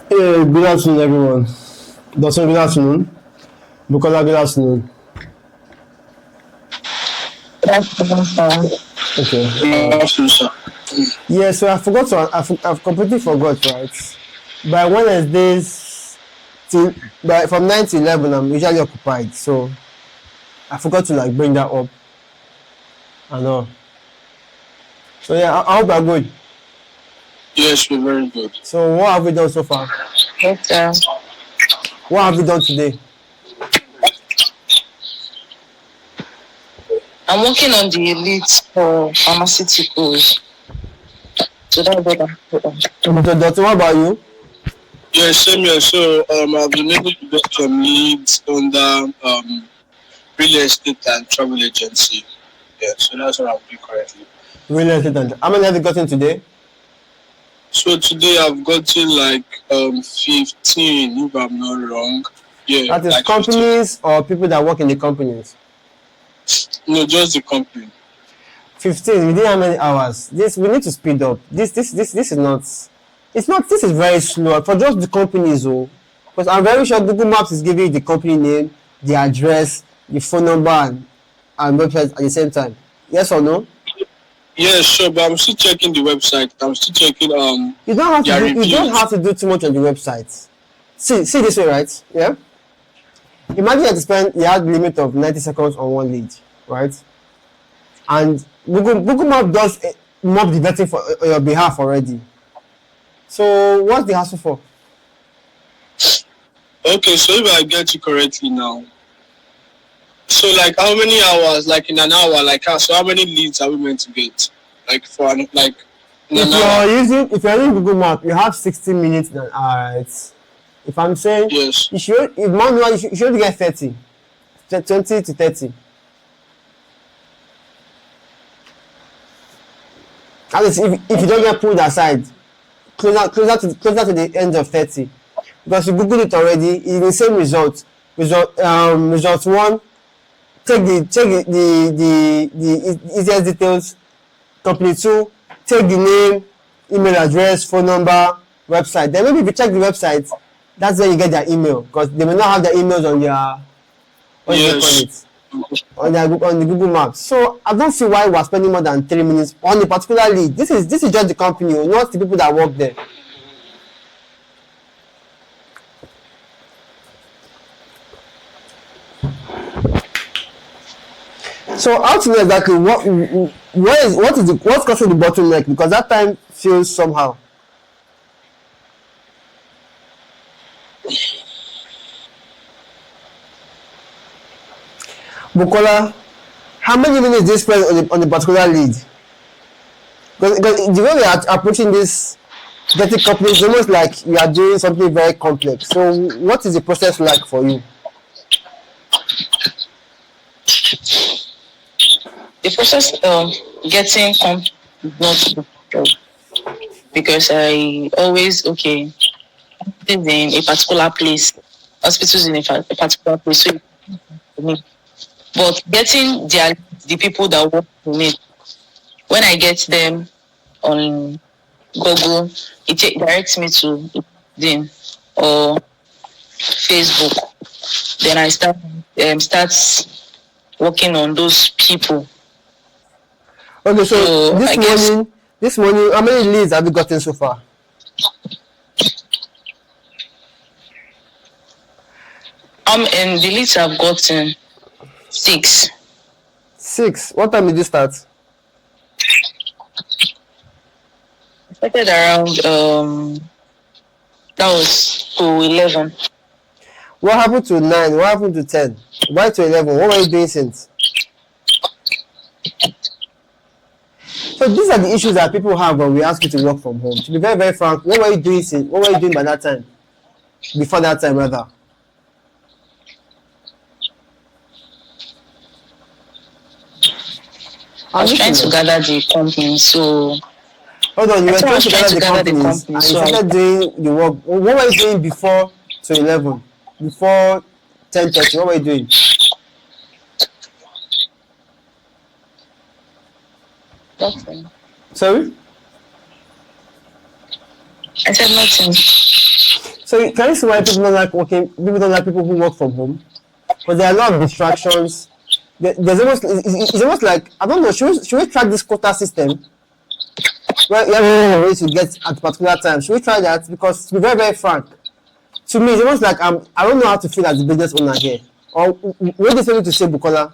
Hey, good afternoon, everyone. Dawson, good afternoon. Bukola, good afternoon. That's the Okay. Awesome, sir. Yeah, so I forgot to, I've completely forgot, right? By Wednesdays, till, from 9 to 11, I'm usually occupied. So I forgot to like bring that up. I know. So yeah, I hope I'm good. Yes, we're very good. So what have we done so far? Yes, What have we done today? I'm working on the elite for pharmaceuticals. So that's what I'm doing. Dr. What about you? Yes, same here. So I've been able to get some leads under real estate and travel agency. Yeah, so that's what I'm doing currently. Real estate and how many have you gotten today? So today I've gotten like 15, if I'm not wrong. Yeah, That is like 15. companies or people that work in the companies. No, just the company. 15 within how many hours? This we need to speed up. This is not. It's not. This is very slow for just the companies, oh. Because I'm very sure Google Maps is giving you the company name, the address, the phone number, and website at the same time. Yes or no? Yeah, sure, but I'm still checking the website. I'm still checking You don't have to their do. You don't reviews. have to do too much on the website. See this way, right? Yeah. Imagine you had limit of 90 seconds on one lead, right? And Google Map does map the vetting for on your behalf already. So what's the hassle for? Okay, so if I get you correctly now, so like how many hours? Like in an hour, so how many leads are we meant to get? Like like in an hour? If you're using Google Map, you have 60 minutes in an hour, right? If I'm saying Yes. if manual you should get 30, 20 to 30. At least if you don't get pulled aside, closer to the end of 30. Because you Google it already, it's the same result. Result one, check the easiest details. Company two, take the name, email address, phone number, website. Then maybe if you check the website, that's where you get their email because they may not have their emails on their what do they call Yes. it on the Google Maps. So I don't see why we're spending more than 3 minutes on a particular lead. This is just the company, not the people that work there. So how to know exactly what's causing the bottleneck, because that time feels somehow. Bukola, how many minutes do you spend on the particular lead? Because the way we are approaching this getting company is almost like we are doing something very complex. So what is the process like for you? The process of getting is not difficult because I always live in a particular place, hospitals in a particular place. So for me, but getting the people that work in it, when I get them on Google, it directs me to LinkedIn or Facebook. Then I start working on those people. Okay, so So I guess this morning, how many leads have you gotten so far? and the leads I've gotten 6. 6. What time did you start? I started around that was to 11. What happened to 9? What happened to 10? Why to 11? What were you doing since? So these are the issues that people have when we ask you to work from home. To be very, very frank, what were you doing since? What were you doing by that time? Before that time, rather. I was trying to gather the company, so hold on, you were trying to gather the gather the companies company, and so you started doing the work. What were you doing before to 11? Before 10:30, what were you doing? nothing. Sorry? I said nothing. So can you see why people don't like working? People don't like people who work from home because there are a lot of distractions. There's almost it's almost like I don't know. Should we try this quota system? Well, you have a way to get at a particular time. Should we try that? Because to be very frank, to me it's almost like I don't know how to feel as the business owner here. Or what do you say to say, Bukola?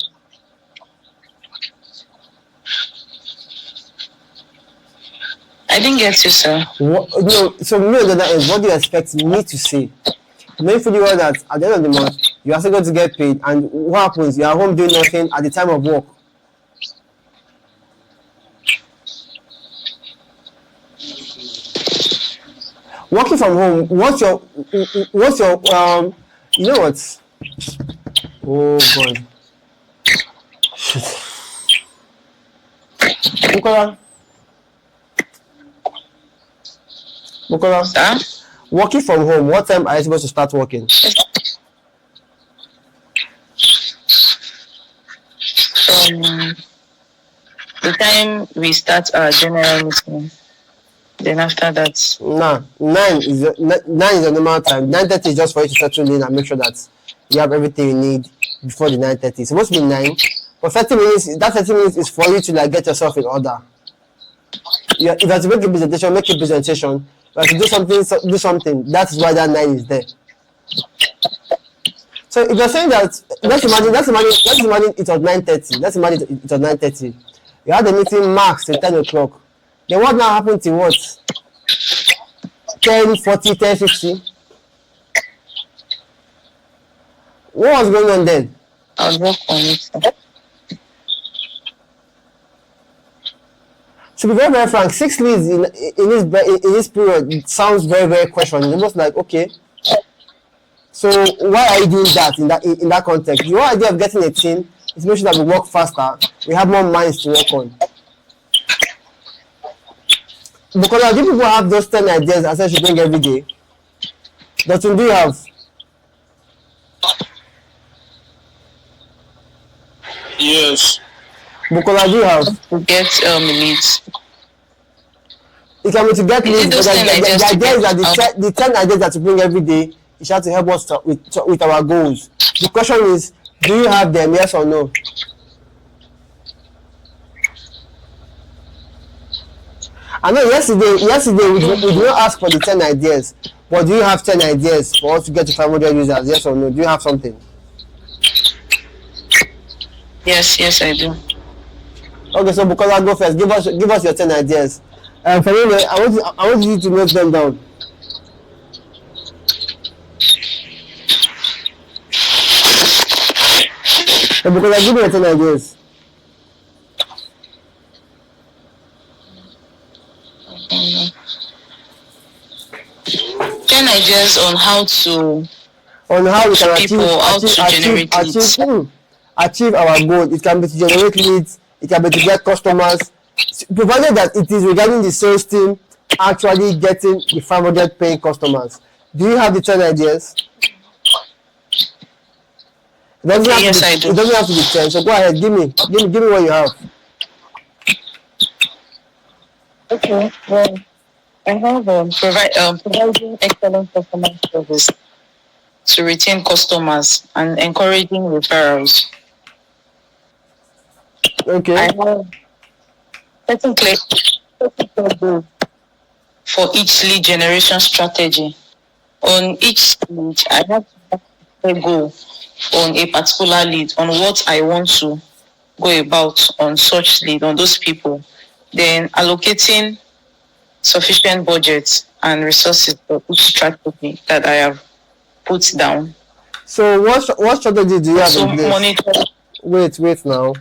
I didn't get you, sir. So me on the other end, what do you expect me to say? Make fully well that at the end of the month you are still going to get paid, and what happens? You are home doing nothing at the time of work. Working from home, what's your you know what? Oh God. Bukola. Bukola. Sir? Working from home, what time are you supposed to start working? The time we start our general meeting. Then after that. Nah, 9 is the normal time. 9:30 is just for you to settle in and make sure that you have everything you need before the 9:30. It's supposed to be 9, but 30 minutes. That 30 minutes is for you to like get yourself in order. If you have to make a presentation, make a presentation. If you have to do something. That's why that 9 is there. So if you're saying that, let's imagine it was 9:30. Let's imagine it was 9:30. You had the meeting max till 10 o'clock. Then what now happened to what? 10:40, 10:50? What was going on then? I'll work on it, sir. To be very frank, 6 leads in this period, it sounds very questionable. It's almost like, okay, so why are you doing that in that context? The whole idea of getting a team is make sure that we work faster, we have more minds to work on. Because do people have those 10 ideas I said should bring every day? That do you have? Yes. Bukola, do you have? To get leads. It can be to get leads, but the idea is that the 10 ideas that you bring every day is trying to help us with our goals. The question is, do you have them, yes or no? I know yesterday we did not ask for the 10 ideas, but do you have 10 ideas for us to get to 500 users, yes or no? Do you have something? Yes, I do. Okay, so Bukola, go first. Give us your 10 ideas. For me, I want you to note them down. So Bukola, give me your 10 ideas. Ideas on how we can achieve our goal. It can be to generate leads, it can be to get customers, provided that it is regarding the sales team actually getting the 500 paying customers. Do you have the 10 ideas? Yes, I do. It doesn't have to be 10, so go ahead, give me what you have. Okay, well, I have providing excellent customer service to retain customers and encouraging referrals. Okay. I have setting clear goals for each lead generation strategy. On each lead, I have a goal on a particular lead, on what I want to go about on such lead, on those people. Then allocating sufficient budgets and resources for each strategy that I have put down. So what strategy do you have in place? Monitor. Wait now.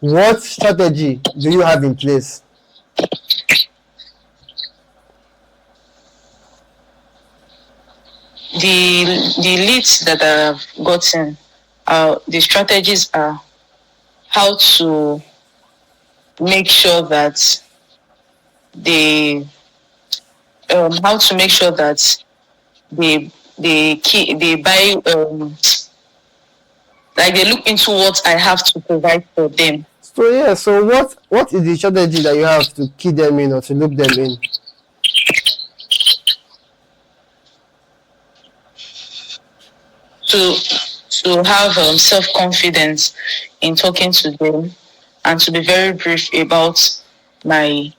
What strategy do you have in place? The leads that I've gotten, the strategies are how to make sure that they buy like they look into what I have to provide for them. So what is the strategy that you have to key them in or to look them in? to have self confidence in talking to them, and to be very brief about my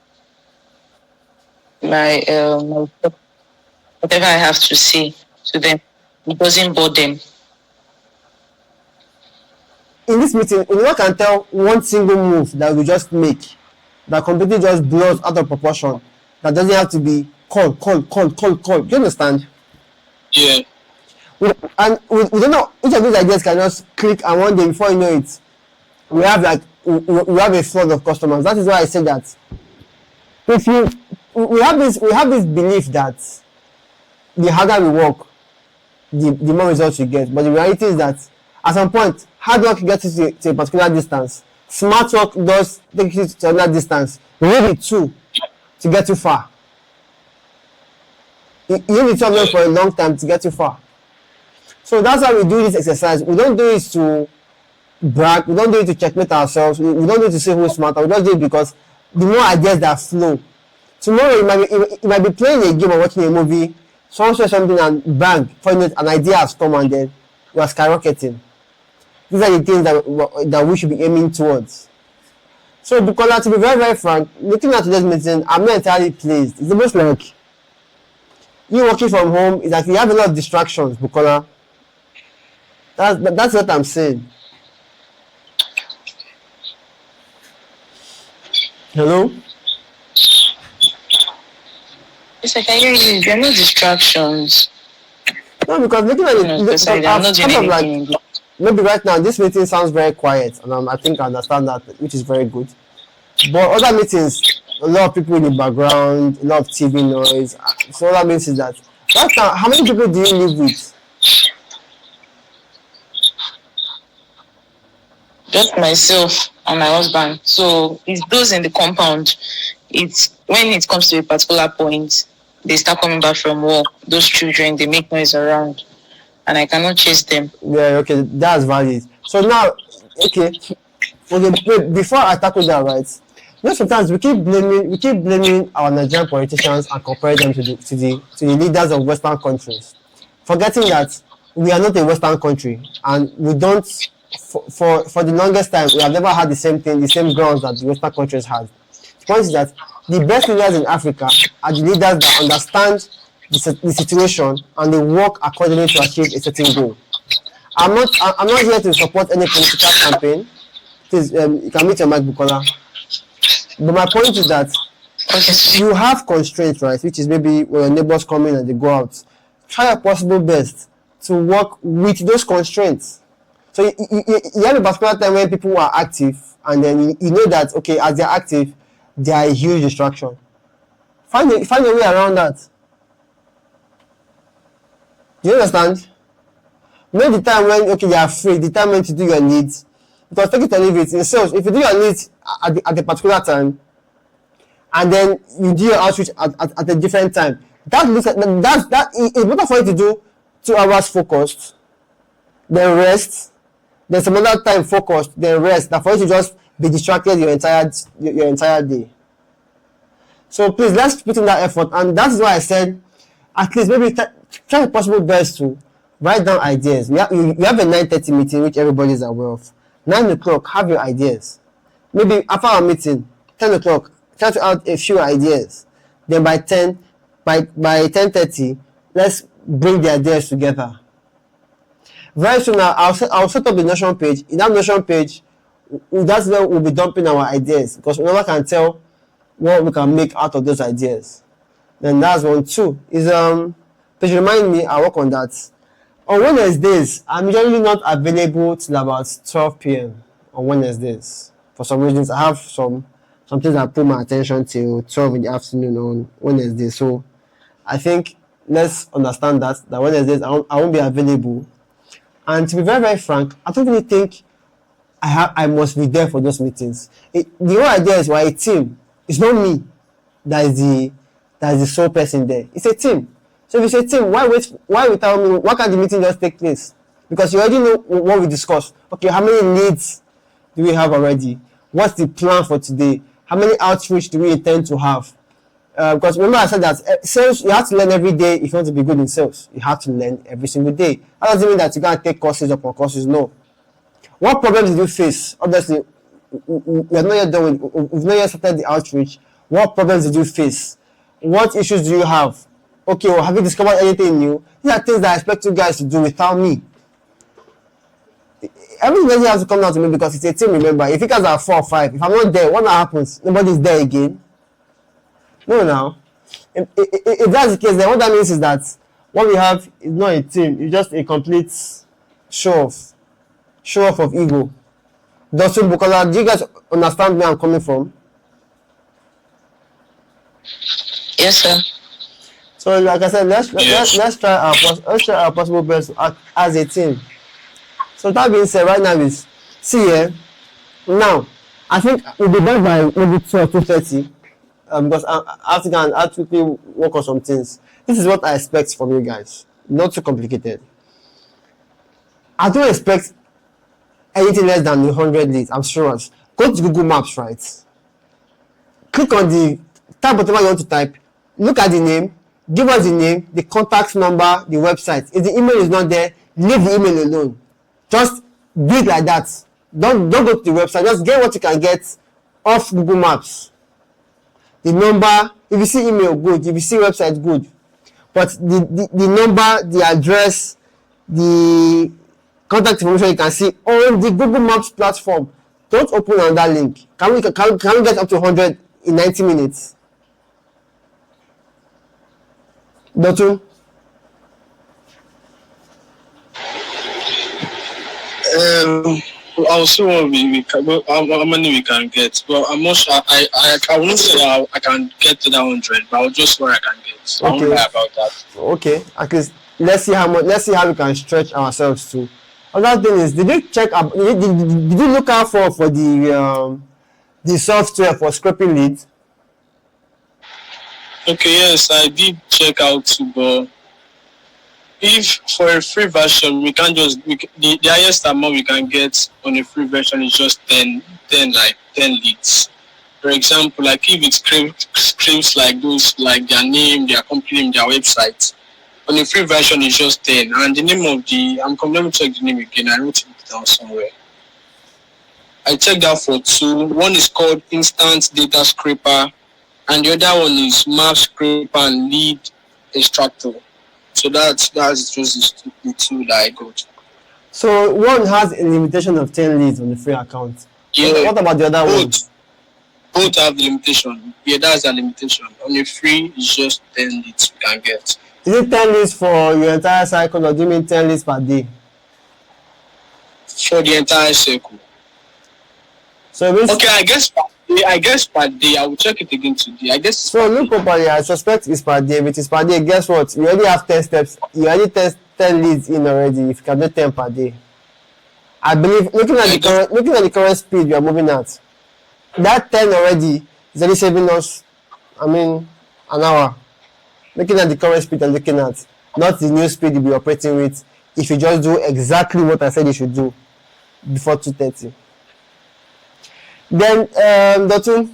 my whatever I have to say to them. It doesn't bore them. In this meeting, you can tell one single move that we just make that completely just blows out of proportion. That doesn't have to be call. Do you understand? Yeah. We don't know, each of these ideas can just click, and one day before you know it, we have a flood of customers. That is why I say that if you we have this belief that the harder we work, the more results you get. But the reality is that at some point, hard work gets you to a particular distance. Smart work does take you to another distance. You need the two to get too far. You need the two of them for a long time to get too far. So that's why we do this exercise. We don't do it to brag. We don't do it to checkmate ourselves. We don't do it to say who's smarter. We just do it because the more ideas that flow. Tomorrow you might be playing a game or watching a movie. Someone says something and bang, for an idea has come, and then we are skyrocketing. These are the things that we should be aiming towards. So, Bukola, to be very, very frank, looking at today's meeting, I'm not entirely pleased. It's almost like you working from home. It's like you have a lot of distractions, Bukola. That's what I'm saying. Hello? Yes, I can hear you. There are no distractions. No, because looking at it, I'm not doing anything. Maybe right now this meeting sounds very quiet, and I think I understand that, which is very good. But other meetings, a lot of people in the background, a lot of TV noise. So that means is that right now, how many people do you live with? Just myself and my husband. So it's those in the compound. It's when it comes to a particular point, they start coming back from work. Those children, they make noise around, and I cannot chase them. Yeah, okay, that's valid. So now, okay, wait, before I tackle that, right? You know, sometimes we keep blaming our Nigerian politicians and comparing them to the leaders of Western countries, forgetting that we are not a Western country, and we don't. For the longest time, we have never had the same grounds that the Western countries had. The point is that the best leaders in Africa are the leaders that understand the situation and they work accordingly to achieve a certain goal. I'm not here to support any political campaign. Please, you can meet your mic, Bukola. But my point is that you have constraints, right? Which is maybe when your neighbors come in and they go out. Try your possible best to work with those constraints. So you have a particular time when people are active, and then you know that, okay, as they're active, they are a huge distraction. Find a way around that. Do you understand? Know the time when, okay, you are free, the time when to do your needs. Because take it or leave it. In sales, if you do your needs at a particular time, and then you do your outreach at a different time, it's better for you to do 2 hours focused, then rest. Then some other time focused, then rest. That for you to just be distracted your entire day. So please, let's put in that effort, and that's why I said, at least maybe try the possible best to write down ideas. You have a 9:30 meeting, which everybody is aware of. 9 o'clock, have your ideas. Maybe after our meeting, 10 o'clock, try to add a few ideas. Then by 10:30, let's bring the ideas together. Very soon I'll set up the Notion page. In that Notion page, that's where we'll be dumping our ideas, because we never can tell what we can make out of those ideas. Then that's one. 2 is please remind me, I work on that. On Wednesdays, I'm usually not available till about 12 p.m. on Wednesdays. For some reasons, I have some things that pull my attention till 12 in the afternoon on Wednesday. So I think let's understand that Wednesdays I won't be available. And to be very, very frank, I don't really think I must be there for those meetings. The whole idea is we're a team. It's not me that is the sole person there. It's a team. So if it's a team, why tell me, why can't the meeting just take place? Because you already know what we discussed. Okay, how many leads do we have already? What's the plan for today? How many outreach do we intend to have? Because remember I said that sales, you have to learn every day if you want to be good in sales. You have to learn every single day. That doesn't mean that you can't take courses upon courses. No. What problems did you face? Obviously, we are not yet done with, we've not yet started the outreach. What problems did you face? What issues do you have? Okay, well, have you discovered anything new? These are things that I expect you guys to do without me. Everything doesn't have to come down to me because it's a team, remember. If you guys are 4 or 5, if I'm not there, what happens? Nobody's there again. No, now. If that's the case, then what that means is that what we have is not a team, it's just a complete show off of ego. Dosun Bukola, do you guys understand where I'm coming from? Yes, sir. So, like I said, let's try our possible best to act as a team. So that being said, right now is now. I think we'll be back by maybe 12 to 30. Because I have to go and actually work on some things. This is what I expect from you guys. Not too complicated. I don't expect anything less than 100 leads. I'm sure. Go to Google Maps, right? Click on the type whatever you want to type. Look at the name. Give us the name, the contact number, the website. If the email is not there, leave the email alone. Just do it like that. Don't go to the website. Just get what you can get off Google Maps. The number, if you see email, good. If you see website, good. But the number, the address, the contact information you can see on the Google Maps platform. Don't open on that link. Can we get up to 100 in 90 minutes? Dotun? I'll see what we can, how many we can get. But I'm not sure. I won't say I can get to that 100, but I'll just what I can get. So Okay. I won't lie about that. Okay, at least let's see how we can stretch ourselves to. Another thing is, did you check did you look out for the software for scraping leads? Okay, yes, I did check out too, but if for a free version the highest amount we can get on a free version is just 10 leads. For example, like if it screams like those, like their name, their company name, their website, on a free version is just 10. And the name of let me check the name again. I wrote it down somewhere. I checked out for 2. One is called Instant Data Scraper, and the other one is Map Scraper and Lead Extractor. So that's just the 2 that I got. So one has a limitation of 10 leads on the free account. Yeah. What about the other one? Both have the limitation. Yeah, that's a limitation. On the free, it's just 10 leads you can get. Is it 10 leads for your entire cycle, or do you mean 10 leads per day? For the entire cycle. So it means, Okay, I guess per day. I will check it again today. I guess. so look properly. I suspect it's per day. If it is per day, guess what? You already have 10 steps. You already test 10 leads in already. If you can do 10 per day, I believe looking at the current speed we are moving at, that 10 already is already saving us, an hour. Looking at the current speed you're looking at, not the new speed you'll be operating with, if you just do exactly what I said you should do before 2:30. Then, Dotun,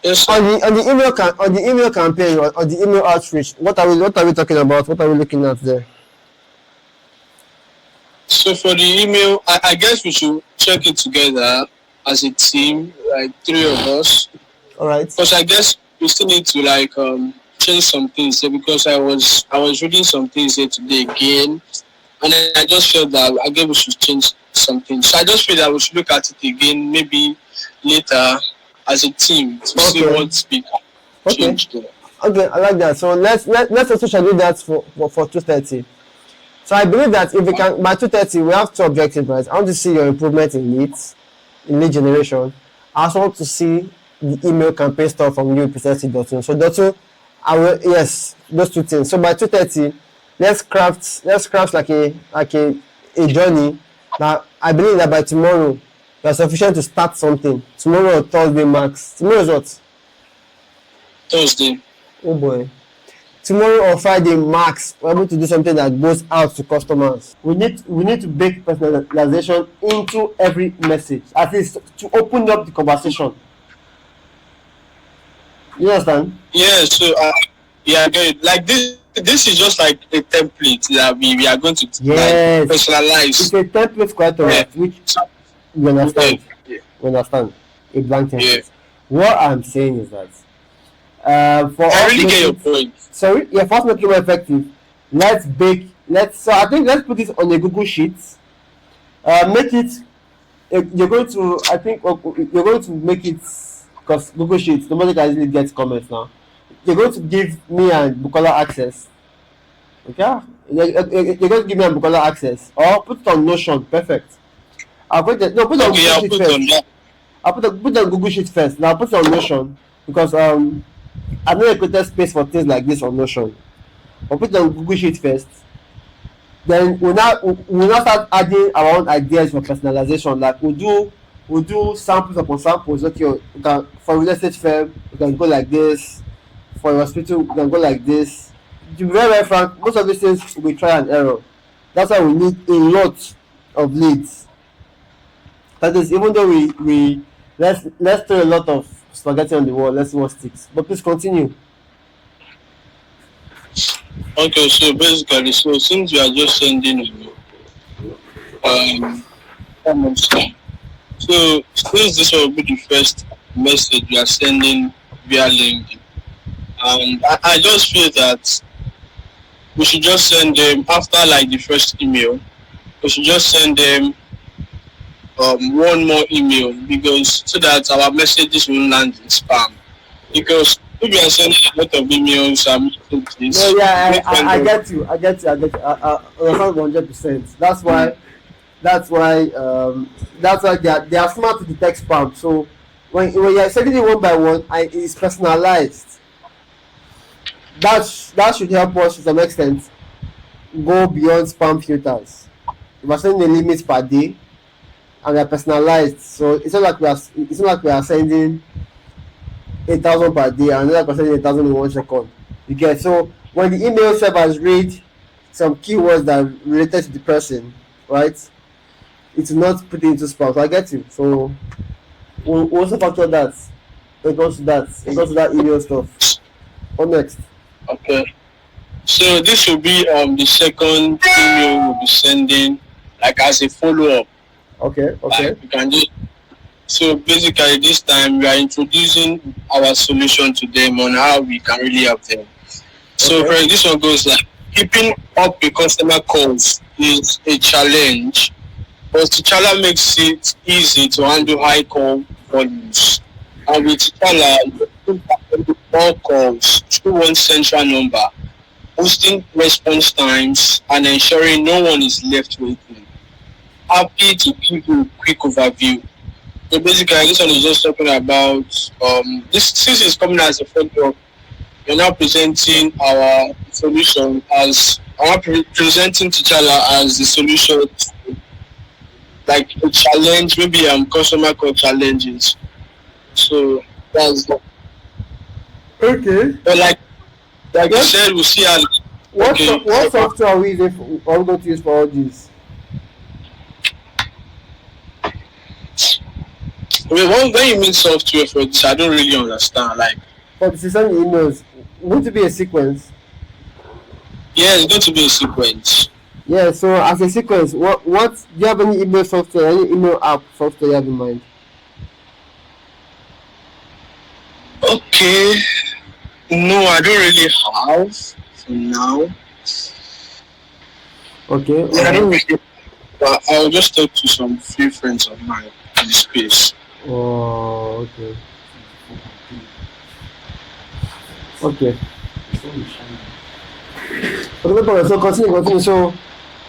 Yes, on the email campaign or the email outreach, what are we talking about? What are we looking at there? So for the email, I guess we should check it together as a team, like 3 of us. All right. Because I guess we still need to change some things here, because I was reading some things here today again, and then I just felt that I guess we should change something. So I just feel that we should look at it again, maybe later as a team to see what we can change there. Okay, I like that. So let's also schedule that for 2:30. So I believe that if we can by 2:30 we have 2 objectives, right? I want to see your improvement in lead generation. I also want to see the email campaign stuff from you, precisely Dotun. So Dotun, I will, yes, those 2 things. So by 2:30, let's craft like a journey that I believe that by tomorrow we are sufficient to start something. Tomorrow or Thursday max. Tomorrow is what? Thursday. Oh boy. Tomorrow or Friday max, we're able to do something that goes out to customers. We need to bake personalization into every message, at least to open up the conversation. You understand? Yeah, so yeah, I get it. Like this is just like a template that we are going to like Yes. personalize. It's a template quite Yeah. alright, which So, you yeah, understand. yeah, You understand? A blank yeah. template. What I'm saying is that for I us really make get your it point. sorry, yeah, for us make it more effective, let's so I think let's put this on a Google Sheet. Make it you're going to I think you're going to make it because Google Sheets nobody can easily get comments now. You're going to give me and Bukola access. Okay? You're going to give me and Bukola access. Or put it on Notion. Perfect. Put it on Okay, Google I'll Sheet put on first. that. Put it on Google Sheet first. Now put it on Notion because I've never created space for things like this on Notion. I'll put it on Google Sheet first. Then we'll now start adding our own ideas for personalization. Like we'll do samples upon samples. Okay, we can for real estate firm we can go like this. For a hospital we can go like this. To be very very frank, most of these things will be try and error. That's why we need a lot of leads. That is, even though we let's throw a lot of spaghetti on the wall. Let's see what sticks. But please continue. Okay, so basically, so since you are just sending um comments, so since this will be the first message you are sending via LinkedIn, and I just feel that we should just send them after like the first email. We should just send them one more email because so that our messages will land in spam. Because if you are sending a lot of emails and No, messages, yeah, make kind I of get you. I get you. I get you. I understand 100%. That's why they are smart to detect spam. So when you're sending it one by one, it's personalized. That should help us to some extent go beyond spam filters. If we're sending a limit per day and they're personalized, so it's not like we are sending 8,000 per day and another person 8,000 in 1 second. You get so when the email servers read some keywords that are related to the person, right? It will not put it into spam. So I get you. So we'll also factor that. It goes to that email stuff. What next? okay. So this will be the second email we'll be sending like as a follow up. Okay, okay, Like we can just so basically this time we are introducing our solution to them on how we can really help them. So okay, for this one goes like keeping up with customer calls is a challenge, but T'Challa makes it easy to handle high call volumes. And with T'Challa, you can all calls through one central number, boosting response times and ensuring no one is left waiting. Happy to give you a quick overview. So basically, this one is just talking about this since it's coming as a follow-up. We're now presenting our solution as presenting T'Challa as the solution to like a challenge, maybe customer call challenges. So that's okay. but like you Then said, we'll see how okay. what software are we using? Are we going to use for all these? When you mean software for this, I don't really understand. Like, For the system emails, would it be a sequence? yeah, it's going to be a sequence. Yeah. So as a sequence, what do you have any email software, any email app software you have in mind? Okay. No, I don't really have for now. Okay. I don't really. But I'll just talk to some few friends of mine in the space. Oh, okay. Okay. Okay, no problem. So continue. So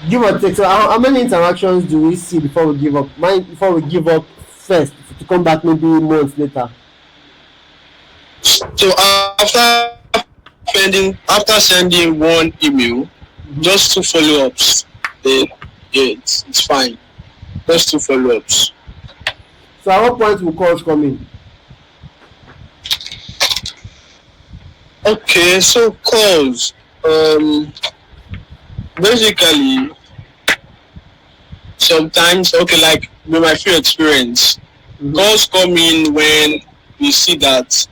give or take. So how many interactions do we see before we give up? Before we give up first to come back maybe months later. So after sending one email, Mm-hmm. just two follow-ups. Then yeah, it's fine. Just two follow-ups. So at what point will calls come in? Okay, so calls. Basically, sometimes okay, like with my few experience, Mm-hmm. calls come in when we see that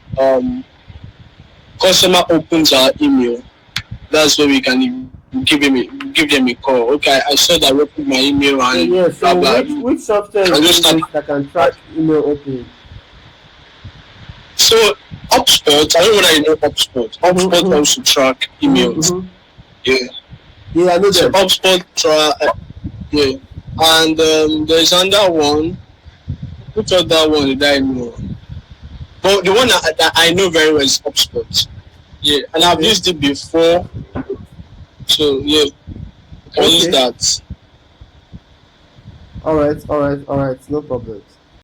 customer opens our email, that's where we can give them a call. Okay, I saw that you opened my email So and yeah, blah so blah. which software I is just start. this that can track email opening? So HubSpot, I don't know whether you know HubSpot. HubSpot also track emails. Yeah. Yeah, I know So them. HubSpot yeah. And there's another one. Which other one did I know? But the one that I know very well is HubSpot. Yeah, and I've Okay. used it before. So yeah, I can use Okay. that. All right. No problems.